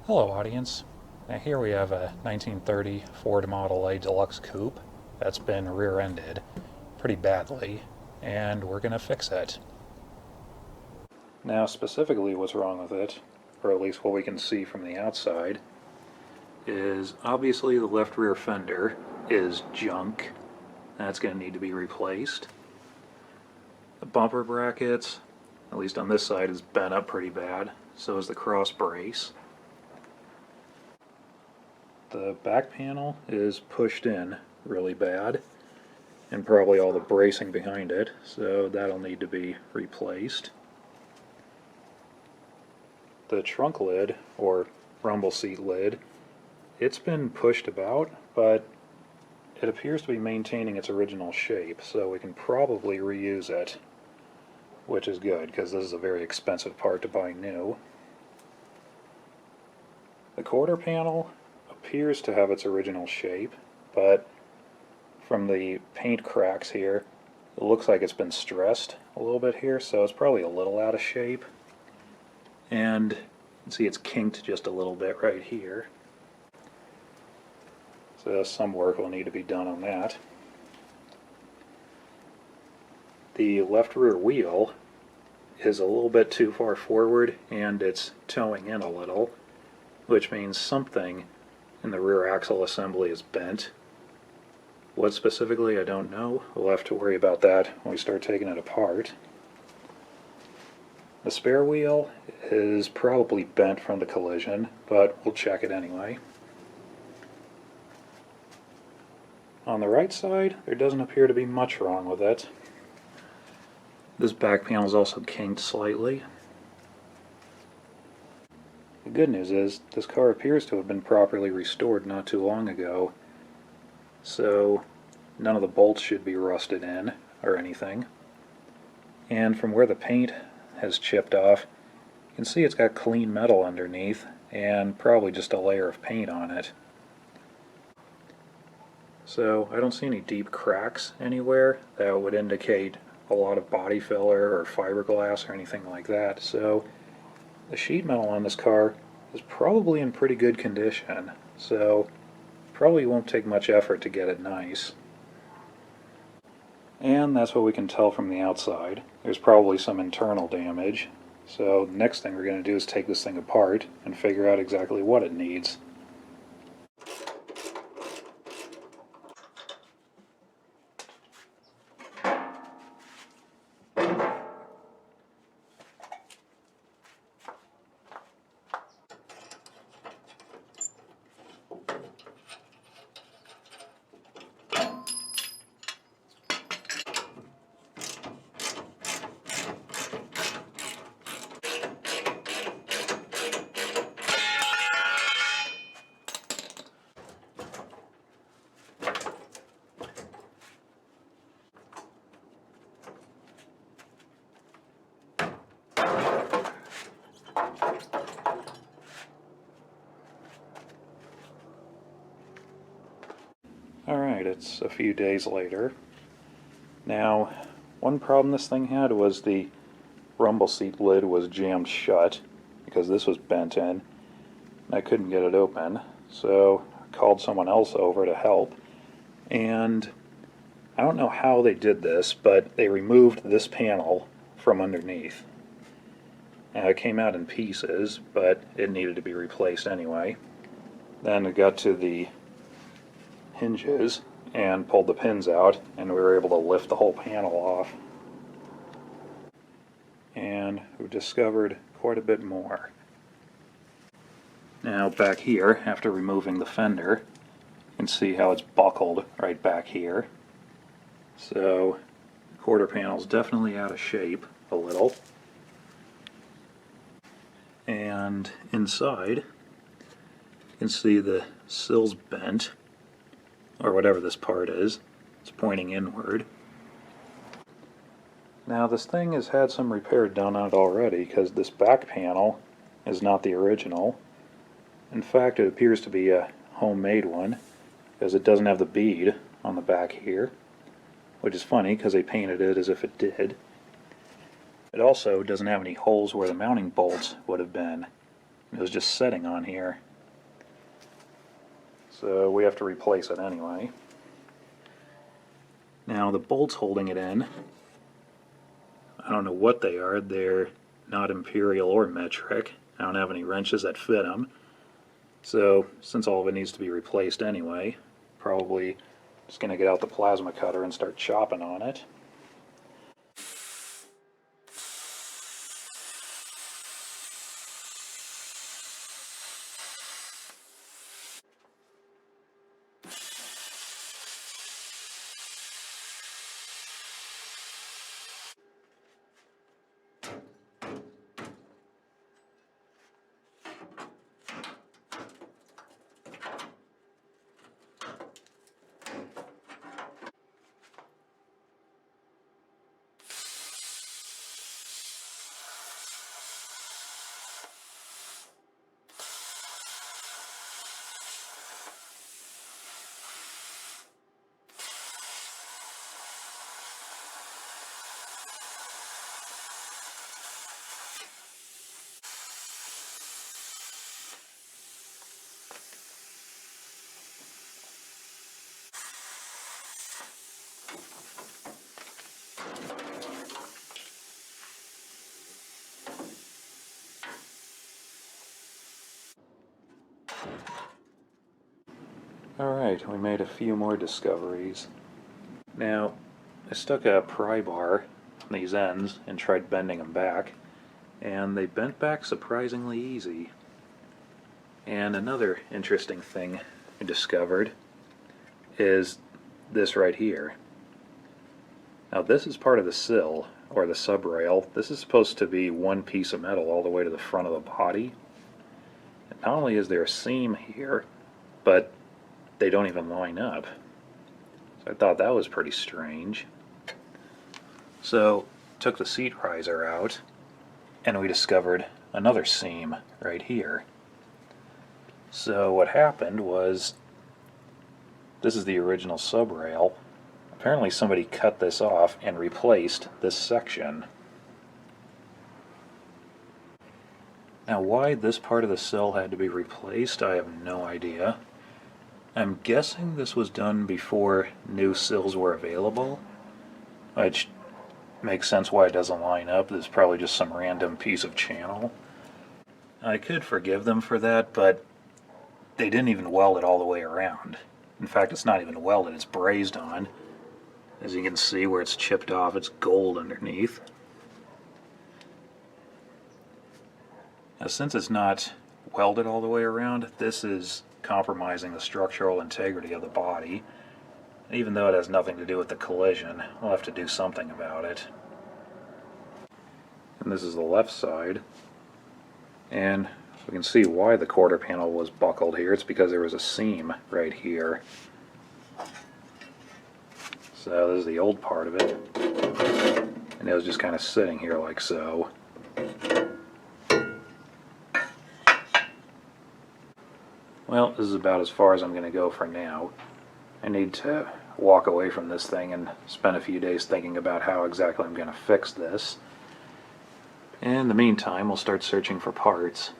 Hello audience. Now here we have a 1930 Ford Model A Deluxe Coupe that's been rear-ended pretty badly, and we're going to fix it. Now specifically what's wrong with it, or at least what we can see from the outside, is obviously the left rear fender is junk. That's going to need to be replaced. The bumper brackets, at least on this side, is bent up pretty bad. So is the cross brace. The back panel is pushed in really bad, and probably all the bracing behind it, so that'll need to be replaced. The trunk lid, or rumble seat lid, it's been pushed about, but it appears to be maintaining its original shape, so we can probably reuse it, which is good, because this is a very expensive part to buy new. The quarter panel appears to have its original shape, but from the paint cracks here, it looks like it's been stressed a little bit here, so it's probably a little out of shape. And you can see it's kinked just a little bit right here. So some work will need to be done on that. The left rear wheel is a little bit too far forward, and it's towing in a little, which means something in the rear axle assembly is bent. What specifically, I don't know. We'll have to worry about that when we start taking it apart. The spare wheel is probably bent from the collision, but we'll check it anyway. On the right side, there doesn't appear to be much wrong with it. This back panel is also kinked slightly. The good news is, this car appears to have been properly restored not too long ago, so none of the bolts should be rusted in or anything. And from where the paint has chipped off, you can see it's got clean metal underneath and probably just a layer of paint on it. So I don't see any deep cracks anywhere that would indicate a lot of body filler or fiberglass or anything like that. So the sheet metal on this car is probably in pretty good condition, so probably won't take much effort to get it nice. And that's what we can tell from the outside. There's probably some internal damage, so the next thing we're going to do is take this thing apart and figure out exactly what it needs. Alright, it's a few days later. Now, one problem this thing had was the rumble seat lid was jammed shut because this was bent in, and I couldn't get it open, so I called someone else over to help, and I don't know how they did this, but they removed this panel from underneath. Now, it came out in pieces, but it needed to be replaced anyway. Then it got to the hinges and pulled the pins out, and we were able to lift the whole panel off. And we discovered quite a bit more. Now back here, after removing the fender, you can see how it's buckled right back here. So the quarter panel's definitely out of shape a little. And inside, you can see the sill's bent, or whatever this part is. It's pointing inward. Now this thing has had some repair done on it already, because this back panel is not the original. In fact, it appears to be a homemade one, because it doesn't have the bead on the back here, which is funny because they painted it as if it did. It also doesn't have any holes where the mounting bolts would have been. It was just sitting on here. So we have to replace it anyway. Now the bolts holding it in, I don't know what they are. They're not imperial or metric. I don't have any wrenches that fit them. So since all of it needs to be replaced anyway, probably just going to get out the plasma cutter and start chopping on it. Alright, we made a few more discoveries. Now, I stuck a pry bar on these ends and tried bending them back, and they bent back surprisingly easy. And another interesting thing I discovered is this right here. Now this is part of the sill, or the subrail. This is supposed to be one piece of metal all the way to the front of the body. And not only is there a seam here, but they don't even line up. So I thought that was pretty strange. So took the seat riser out, and we discovered another seam right here. So what happened was, this is the original subrail. Apparently somebody cut this off and replaced this section. Now why this part of the sill had to be replaced, I have no idea. I'm guessing this was done before new sills were available, which makes sense why it doesn't line up. This is probably just some random piece of channel. I could forgive them for that, but they didn't even weld it all the way around. In fact, it's not even welded, it's brazed on. As you can see where it's chipped off, it's gold underneath. Now, since it's not welded all the way around, this is compromising the structural integrity of the body. Even though it has nothing to do with the collision, I'll have to do something about it. And this is the left side. And we can see why the quarter panel was buckled here. It's because there was a seam right here. So this is the old part of it. And it was just kind of sitting here like so. Well, this is about as far as I'm going to go for now. I need to walk away from this thing and spend a few days thinking about how exactly I'm going to fix this. In the meantime, we'll start searching for parts.